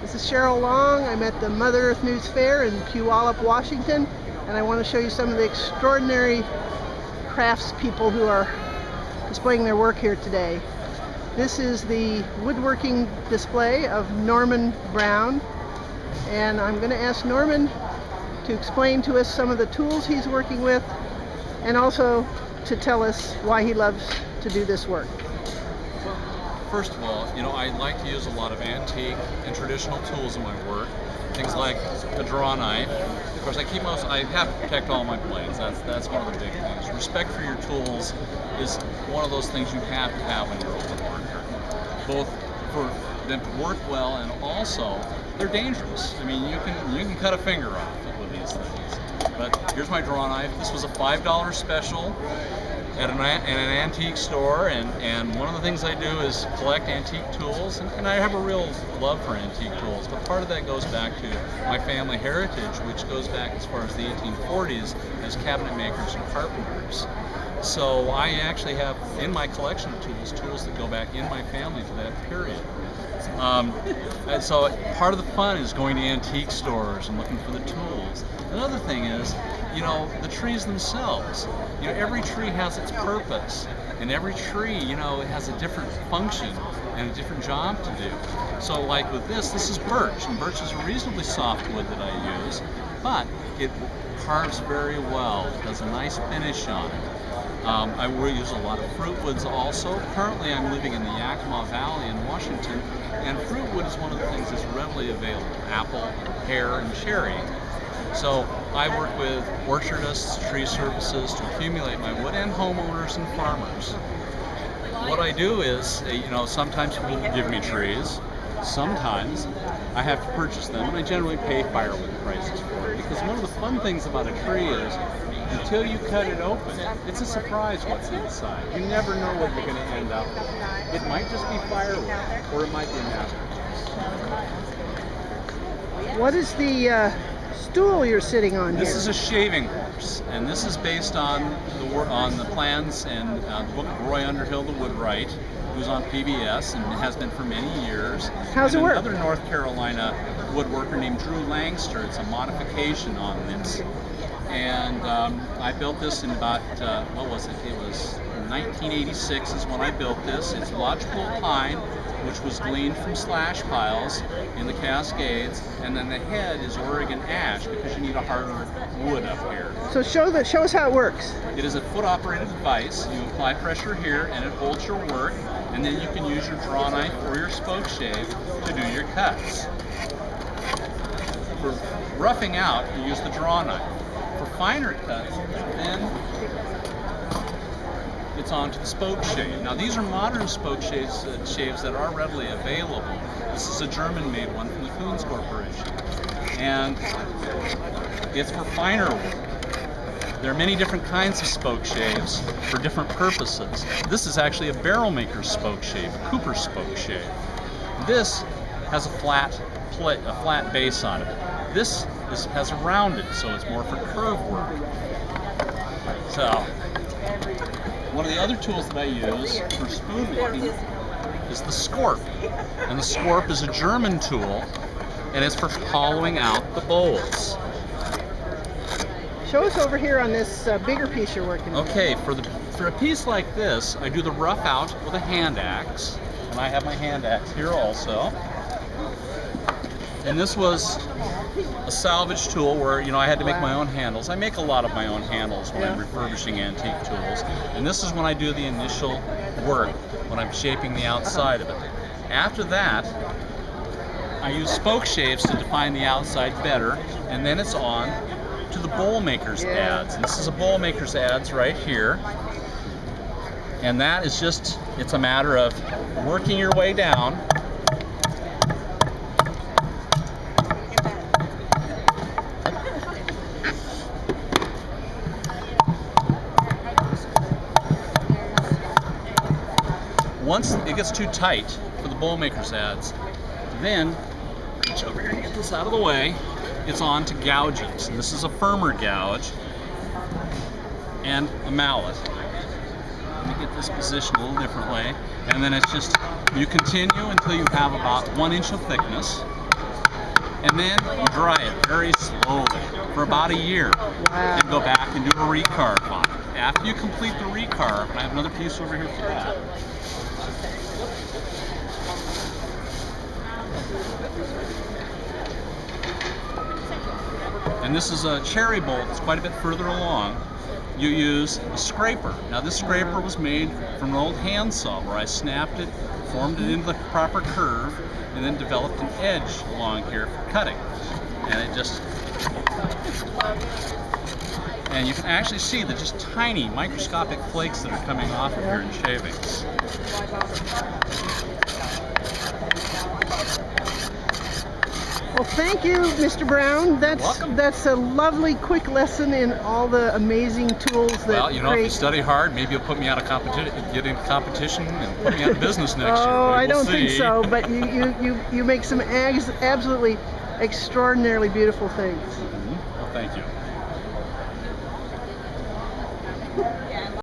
This is Cheryl Long. I'm at the Mother Earth News Fair in Puyallup, Washington, and I want to show you some of the extraordinary craftspeople who are displaying their work here today. This is the woodworking display of Norman Brown, and I'm going to ask Norman to explain to us some of the tools he's working with and also to tell us why he loves to do this work. First of all, I like to use a lot of antique and traditional tools in my work. Things like a draw knife. Of course, I have to protect all my blades. That's one of the big things. Respect for your tools is one of those things you have to have when you're a woodworker. Both for them to work well and also they're dangerous. I mean, you can cut a finger off with these things. But here's my draw knife. This was a $5 special at an antique store, and one of the things I do is collect antique tools, and I have a real love for antique tools, but part of that goes back to my family heritage, which goes back as far as the 1840s as cabinet makers and carpenters. So I actually have in my collection of tools that go back in my family to that period. And so part of the fun is going to antique stores and looking for the tools. Another thing is, the trees themselves. Every tree has its purpose, and every tree, has a different function and a different job to do. So like with this is birch, and birch is a reasonably soft wood that I use, but it carves very well. It has a nice finish on it. I will use a lot of fruit woods also. Currently I'm living in the Yakima Valley in Washington, and fruit wood is one of the things that's readily available. Apple, pear, and cherry. So I work with orchardists, tree services to accumulate my wood, and homeowners and farmers. What I do is, sometimes people give me trees. Sometimes I have to purchase them, and I generally pay firewood prices for it. Because one of the fun things about a tree is, until you cut it open, it's a surprise what's inside. You never know what you're going to end up with. It might just be firewood, or it might be a masterpiece. What is the stool you're sitting on here? This is a shaving horse, and this is based on the plans and the book of Roy Underhill, the Woodwright, who's on PBS and has been for many years. How's it work? Another North Carolina woodworker named Drew Langster. It's a modification on this, and I built this in about what was it? It was 1986 is when I built this. It's lodgepole pine, which was gleaned from slash piles in the Cascades, and then the head is Oregon ash because you need a harder wood up here. So show us how it works. It is a foot-operated device. You apply pressure here, and it holds your work, and then you can use your draw knife or your Spokeshave to do your cuts. For roughing out, you use the draw knife. For finer cuts, then it's onto the Spokeshave. Now these are modern Spokeshaves that are readily available. This is a German-made one from the Kuhns Corporation, and it's for finer work. There are many different kinds of Spokeshaves for different purposes. This is actually a barrel maker's Spokeshave, a Cooper Spokeshave. This has a flat base on it. This has a rounded, so it's more for curve work. So, one of the other tools that I use for spoon making is the scorp. And the scorp is a German tool, and it's for hollowing out the bowls. Show us over here on this bigger piece you're working with. Okay, for a piece like this, I do the rough out with a hand axe, and I have my hand axe here also. And this was a salvage tool where, I had to make my own handles. I make a lot of my own handles when I'm refurbishing antique tools. And this is when I do the initial work, when I'm shaping the outside of it. After that, I use Spokeshaves to define the outside better, and then it's on to the bowl maker's adze. And this is a bowl maker's adze right here. And that is just, it's a matter of working your way down. Once it gets too tight for the bowl maker's adze, then reach over here and get this out of the way. It's on to gouges. And this is a firmer gouge and a mallet. Let me get this positioned a little different way. And then it's just, you continue until you have about 1 inch of thickness. and then you dry it very slowly for about a year. Wow. Then go back and do a recarve on it. After you complete the recarve, and I have another piece over here for that. And this is a cherry bolt that's quite a bit further along. You use a scraper. Now this scraper was made from an old handsaw where I snapped it, formed it into the proper curve, and then developed an edge along here for cutting. And it just, and you can actually see the just tiny microscopic flakes that are coming off of here in shaving. Well, thank you, Mr. Brown. That's a lovely, quick lesson in all the amazing tools that. Well, you know, if you study hard, maybe you'll put me out of competition, get into competition, and put me out of business next year. Oh, I don't see. think so. But you make some absolutely extraordinarily beautiful things. Well, thank you.